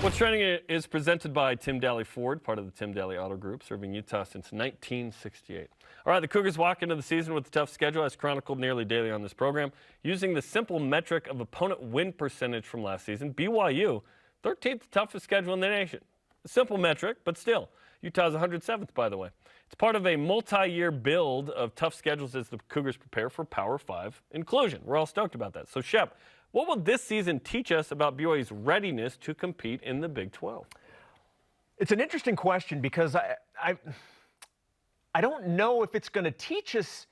What's Trending is presented by Tim Daly Ford, part of the Tim Daly Auto Group, serving Utah since 1968. All right, the Cougars walk into the season with a tough schedule, as chronicled nearly daily on this program. Using the simple metric of opponent win percentage from last season, BYU, 13th toughest schedule in the nation. A simple metric, but still. Utah's 107th, by the way. It's part of a multi-year build of tough schedules as the Cougars prepare for Power 5 inclusion. We're all stoked about that. So, Shep, what will this season teach us about BYU's readiness to compete in the Big 12? It's an interesting question because I don't know if it's going to teach us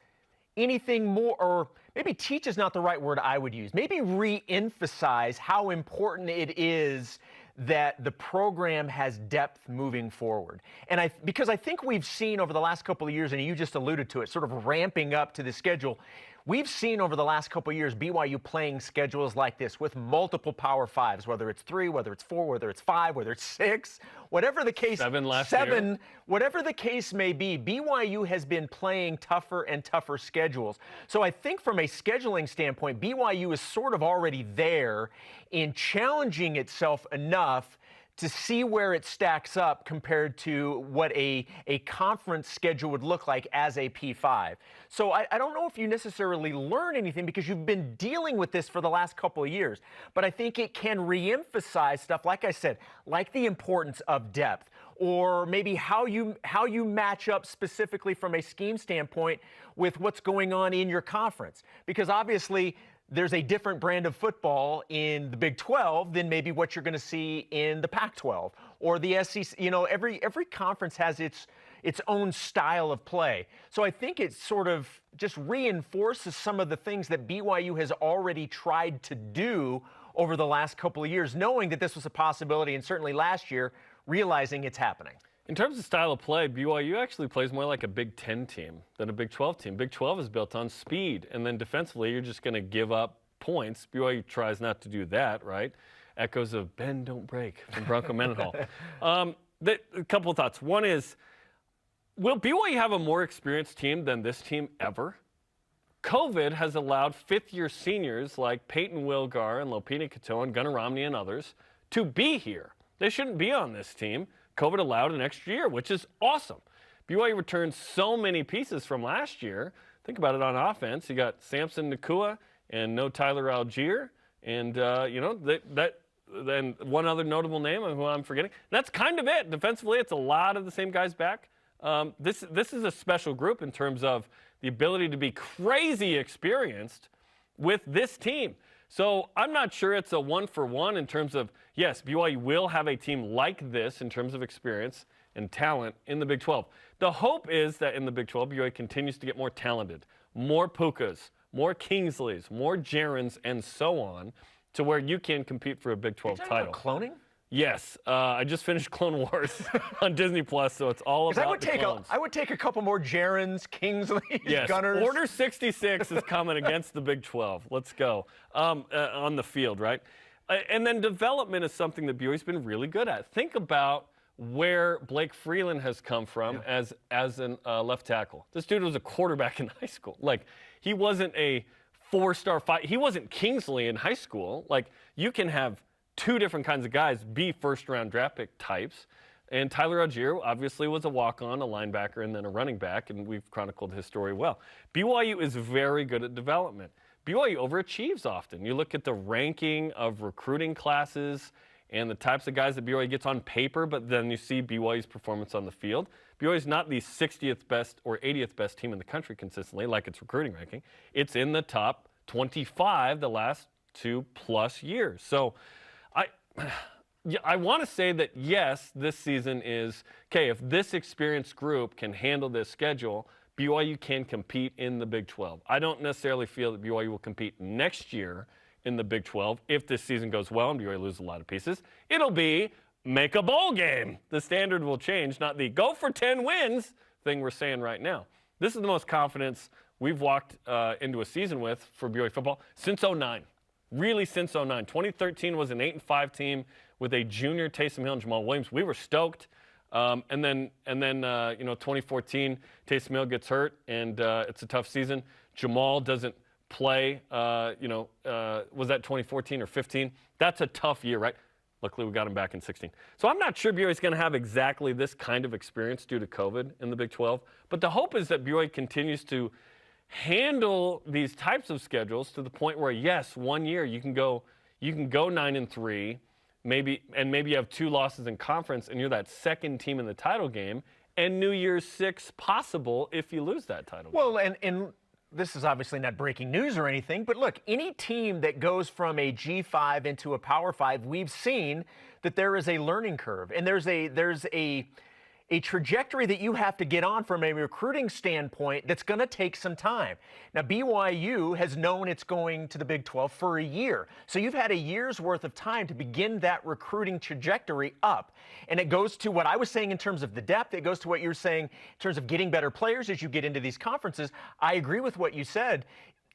anything more, or maybe teach is not the right word I would use. Maybe re-emphasize how important it is that the program has depth moving forward. And because I think we've seen over the last couple of years, and you just alluded to it, sort of ramping up to the schedule. We've seen over the last couple of years BYU playing schedules like this with multiple Power 5s, whether it's 3, whether it's 4, whether it's 5, whether it's 6, whatever the case. 7 last year. Whatever the case may be, BYU has been playing tougher and tougher schedules. So I think from a scheduling standpoint, BYU is sort of already there in challenging itself enough to see where it stacks up compared to what a conference schedule would look like as a P5. So I don't know if you necessarily learn anything because you've been dealing with this for the last couple of years. But I think it can reemphasize stuff, like I said, like the importance of depth, or maybe how you match up specifically from a scheme standpoint with what's going on in your conference. Because obviously, there's a different brand of football in the Big 12 than maybe what you're going to see in the Pac-12 or the SEC. You know, every conference has its own style of play. So I think it sort of just reinforces some of the things that BYU has already tried to do over the last couple of years, knowing that this was a possibility, and certainly last year, realizing it's happening. In terms of style of play, BYU actually plays more like a Big 10 team than a Big 12 team. Big 12 is built on speed, and then defensively, you're just going to give up points. BYU tries not to do that, right? Echoes of bend, don't break from Bronco Mendenhall. A couple of thoughts. One is, will BYU have a more experienced team than this team ever? COVID has allowed fifth-year seniors like Peyton Wilgar and Lopini Katoa and Gunnar Romney and others to be here. They shouldn't be on this team. COVID allowed an extra year, which is awesome. BYU returned so many pieces from last year. Think about it on offense. You got Samson Nakua and no Tyler Algier. And, then one other notable name who I'm forgetting. That's kind of it. Defensively, it's a lot of the same guys back. This is a special group in terms of the ability to be crazy experienced with this team. So I'm not sure it's a one-for-one in terms of, yes, BYU will have a team like this in terms of experience and talent in the Big 12. The hope is that in the Big 12, BYU continues to get more talented, more Pukas, more Kingsleys, more Jarons, and so on, to where you can compete for a Big 12 title. About cloning? Yes, I just finished Clone Wars on Disney Plus, so it's all about the clones. I would take a couple more Jarons, Kingsleys, yes. Gunners. Order 66 is coming against the Big 12. Let's go on the field, right? And then development is something that BYU's been really good at. Think about where Blake Freeland has come from as a left tackle. This dude was a quarterback in high school. Like, he wasn't a four-star fight. He wasn't Kingsley in high school. Like, you can have two different kinds of guys be first-round draft pick types. And Tyler Algier obviously was a walk-on, a linebacker, and then a running back, and we've chronicled his story well. BYU is very good at development. BYU overachieves often. You look at the ranking of recruiting classes and the types of guys that BYU gets on paper, but then you see BYU's performance on the field. BYU is not the 60th best or 80th best team in the country consistently, like its recruiting ranking. It's in the top 25 the last 2+ years. So I want to say that, yes, this season is, okay, if this experienced group can handle this schedule, BYU can compete in the Big 12. I don't necessarily feel that BYU will compete next year in the Big 12 if this season goes well and BYU loses a lot of pieces. It'll be make a bowl game. The standard will change, not the go for 10 wins thing we're saying right now. This is the most confidence we've walked into a season with for BYU football since 2009. Really since 2009. 2013 was an 8-5 team with a junior Taysom Hill and Jamal Williams. We were stoked. And then 2014, Taysom Hill gets hurt, and it's a tough season. Jamal doesn't play. Was that 2014 or 15? That's a tough year, right? Luckily, we got him back in 16. So I'm not sure BYU is going to have exactly this kind of experience due to COVID in the Big 12. But the hope is that BYU continues to handle these types of schedules to the point where, yes, 1 year you can go 9-3, maybe you have 2 losses in conference, and you're that second team in the title game. And New Year's 6 possible if you lose that title game. Well, and this is obviously not breaking news or anything, but look, any team that goes from a G5 into a Power 5, we've seen that there is a learning curve, and there's a trajectory that you have to get on from a recruiting standpoint that's going to take some time. Now, BYU has known it's going to the Big 12 for a year. So you've had a year's worth of time to begin that recruiting trajectory up. And it goes to what I was saying in terms of the depth. It goes to what you're saying in terms of getting better players as you get into these conferences. I agree with what you said.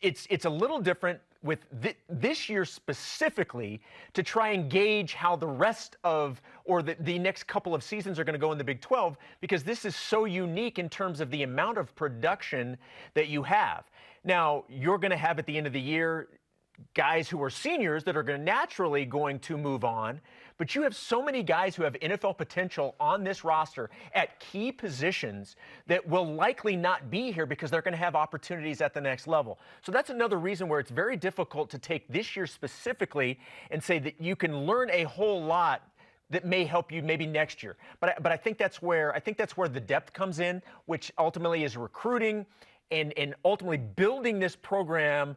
It's a little different with this year specifically to try and gauge how the rest of or the next couple of seasons are going to go in the Big 12, because this is so unique in terms of the amount of production that you have. Now, you're going to have at the end of the year guys who are seniors that are naturally going to move on, but you have so many guys who have NFL potential on this roster at key positions that will likely not be here because they're going to have opportunities at the next level. So that's another reason where it's very difficult to take this year specifically and say that you can learn a whole lot that may help you maybe next year. But I think that's where the depth comes in, which ultimately is recruiting and ultimately building this program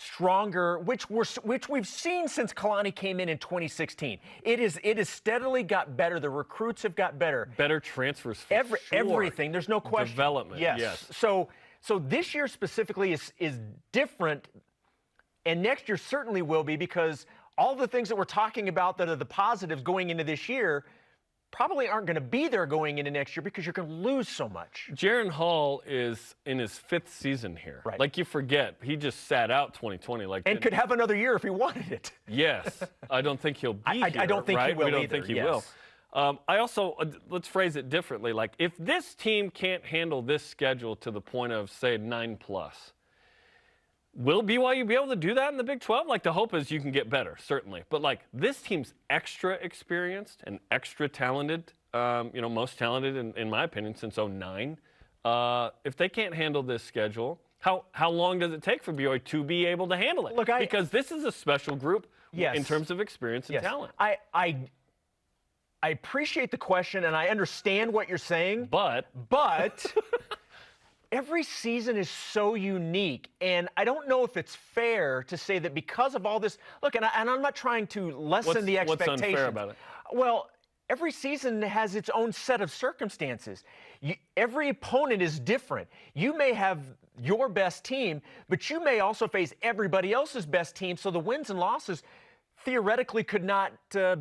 stronger, which we've seen since Kalani came in 2016. It is steadily got better. The recruits have got better. Better transfers for sure. Everything. There's no question. Development. Yes. So this year specifically is different, and next year certainly will be, because all the things that we're talking about that are the positives going into this year probably aren't going to be there going into next year because you're going to lose so much. Jaron Hall is in his 5th season here. Right. Like, you forget, he just sat out 2020. And could have another year if he wanted it. Yes. I don't think he'll be here, I don't think right? he will We don't either. think he Yes. will. I also, let's phrase it differently. Like, if this team can't handle this schedule to the point of, say, 9+, will BYU be able to do that in the Big 12? Like, the hope is you can get better, certainly. But, like, this team's extra experienced and extra talented, most talented, in my opinion, since 2009. If they can't handle this schedule, how long does it take for BYU to be able to handle it? Look, because this is a special group Yes. in terms of experience and Yes. talent. I appreciate the question, and I understand what you're saying. But every season is so unique, and I don't know if it's fair to say that because of all this. Look, and I'm not trying to lessen the expectations. What's unfair about it? Well, every season has its own set of circumstances. Every opponent is different. You may have your best team, but you may also face everybody else's best team, so the wins and losses theoretically could not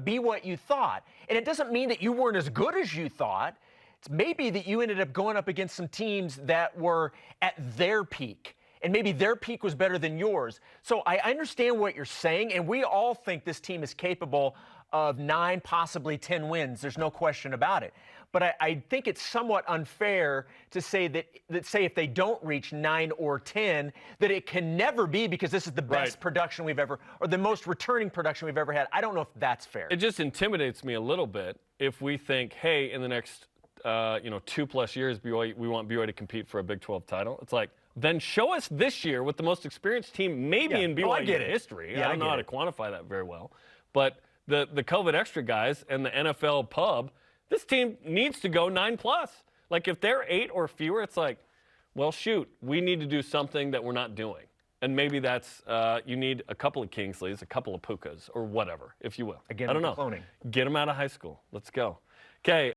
be what you thought. And it doesn't mean that you weren't as good as you thought. It's maybe that you ended up going up against some teams that were at their peak, and maybe their peak was better than yours. So I understand what you're saying, and we all think this team is capable of 9, possibly 10 wins. There's no question about it. But I think it's somewhat unfair to say that say if they don't reach 9 or 10, that it can never be because this is the best production we've ever, or the most returning production we've ever had. I don't know if that's fair. It just intimidates me a little bit if we think, hey, in the next 2+ years, we want BYU to compete for a Big 12 title. It's like, then show us this year with the most experienced team maybe in BYU history. I don't know how to quantify that very well. But the COVID extra guys and the NFL pub, this team needs to go 9+. Like, if they're 8 or fewer, it's like, well, shoot, we need to do something that we're not doing. And maybe that's you need a couple of Kingsleys, a couple of Pukas, or whatever, if you will. Again, I don't know. cloning. Get them out of high school. Let's go. Okay.